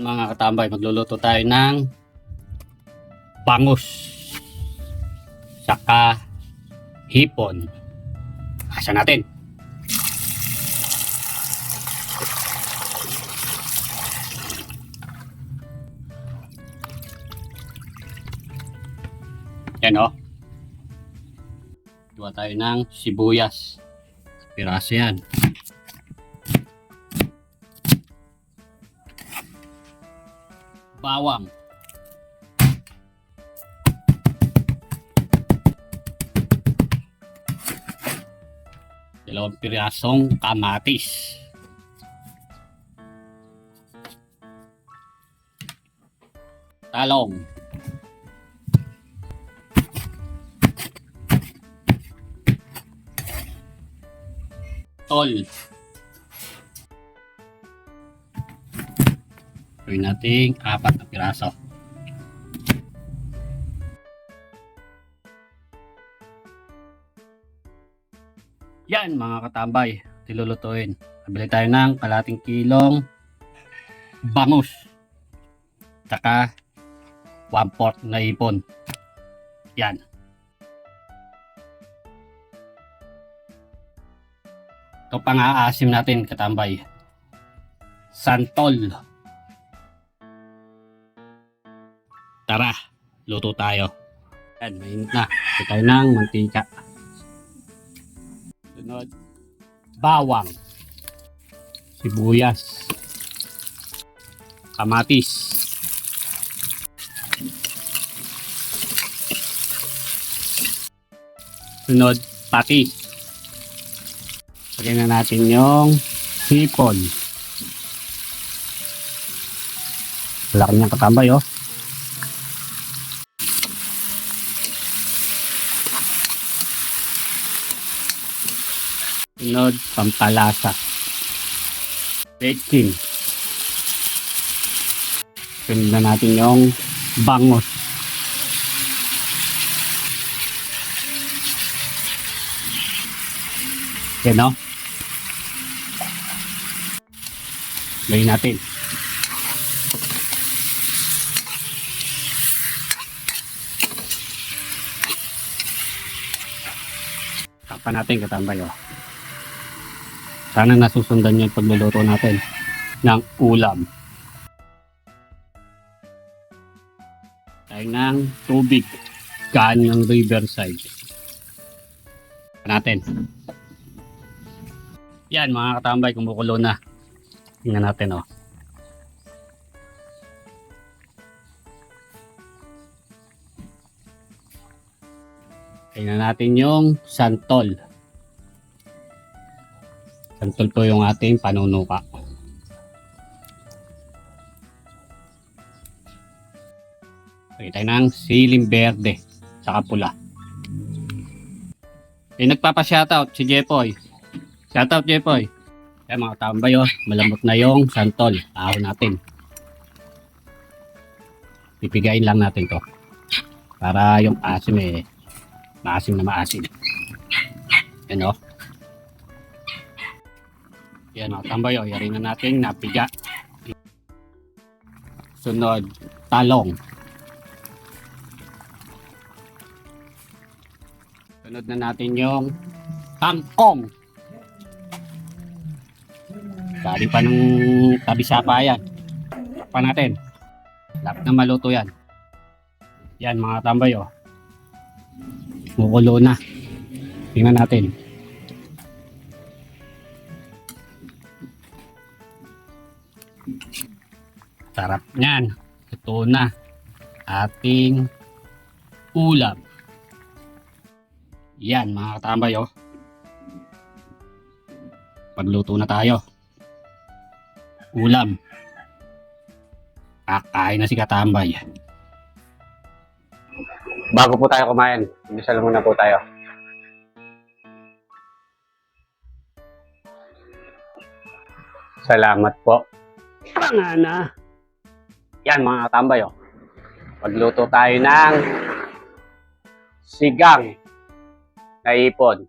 Mga katambay, magluluto tayo ng bangus saka hipon. Asa natin. Yan o. Gawa tayo ng sibuyas. Piraso yan. Bawang. Dalawang pirasong kamatis. Talong. Tol. Gawin natin 4 na piraso. Yan mga katambay, tilulutuin. Nabili tayo ng kalating kilong bangus. Tsaka 1/4 na hipon. Yan. Ito pang aasim natin katambay. Santol. Tara, luto tayo. Yan, mainit na. Ito tayo ng mantika. Sunod, bawang. Sibuyas. Kamatis. Sunod, patis. Lagyan na natin yung hipon. Wala kanyang katambay oh. Sunod, pampalasa. Bechin. Sunod na natin yung bangus. Yan o. Lagyan natin. Tapan natin katambay o. Sana nasusundan niyo yung pagluluto natin ng ulam. Tayo ng tubig. Galing ng riverside. Natin. Yan mga katambay, kumukulo na. Tingnan natin oh. Tingnan natin yung santol. Santol po yung ating panunuka. Lagyan tayo ng siling berde saka pula. Nagpapa-shoutout si Jepoy. Shoutout Jepoy. Kaya mga tambay oh, malambot na yung santol. Ahon natin. Pipigain lang natin to. Para yung asim maasim na maasim. Yan oh. Yan mga tambay oh, yari na natin napiga. Sunod, talong. Sunod na natin yung kangkong. Galing pa ng tabisapa yan. Pa natin. Dapat na maluto yan. Yan mga tambay oh. Mukulo na. Tingnan natin. Sarap niyan. Ito na ating ulam. Yan mga katambay oh. Pagluto na tayo. Ulam. Kakain na si katambay. Bago po tayo kumain, bisal muna po tayo. Salamat po. Pangana. Yan mga katambay oh. Pagluto tayo ng sigang na hipon.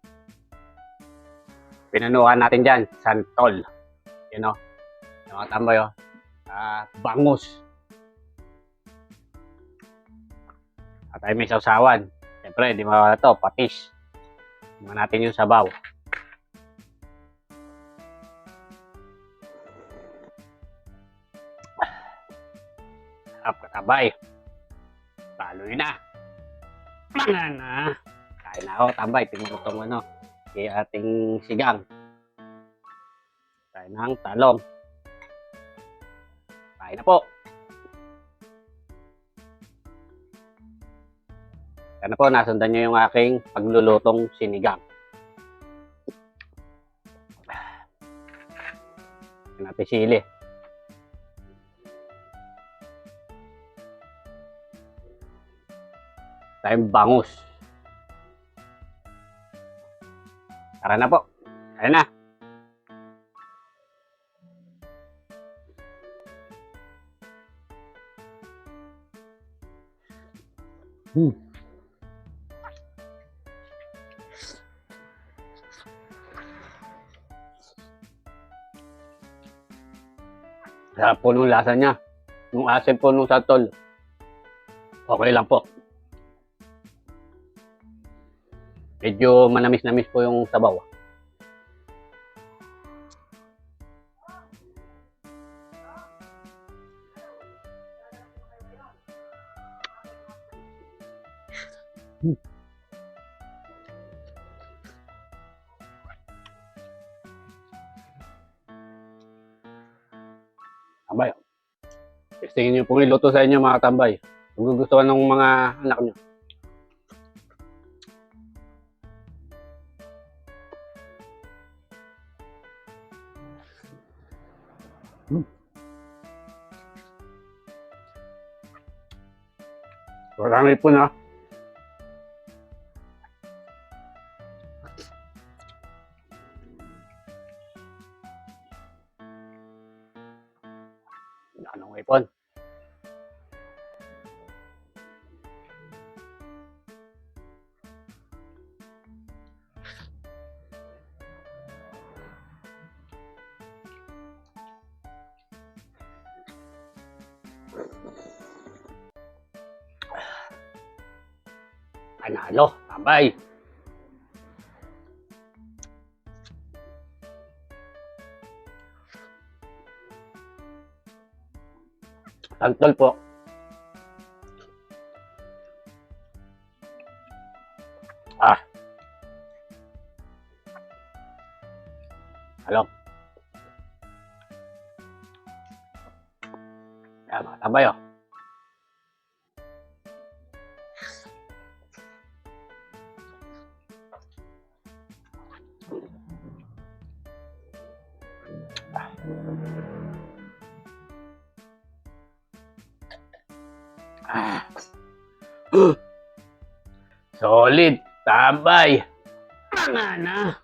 Pinanuhan natin dyan, santol. You know, mga tambay oh. bangus. At ay may sausawan. Siyempre, di mawala to, patis. Tingnan natin yung sabaw. Sarap katabay. Taloy na. Mga na. Kain na ako, tambay. Tingnan mo itong ano. Kay ating sigang. Kain ng talong. Kain na po. Yan na po, nasundan nyo yung aking paglulutong sinigang. Yan natin sili. Tayong bangus. Tara na po. Ayan na. Sarap po nung lasa niya. Yung asin po nung satol. Okay lang po. Medyo manamis-namis po yung sabaw. Tambay. Testingin nyo pong iluto sa inyo mga tambay. Kung gugustuhan ng mga anak nyo. Walang ipon ha. Anong ipon? Panalo, tambay. Tantol po. Halo. Yan mga tambay oh. Solid, tambay. Mga na.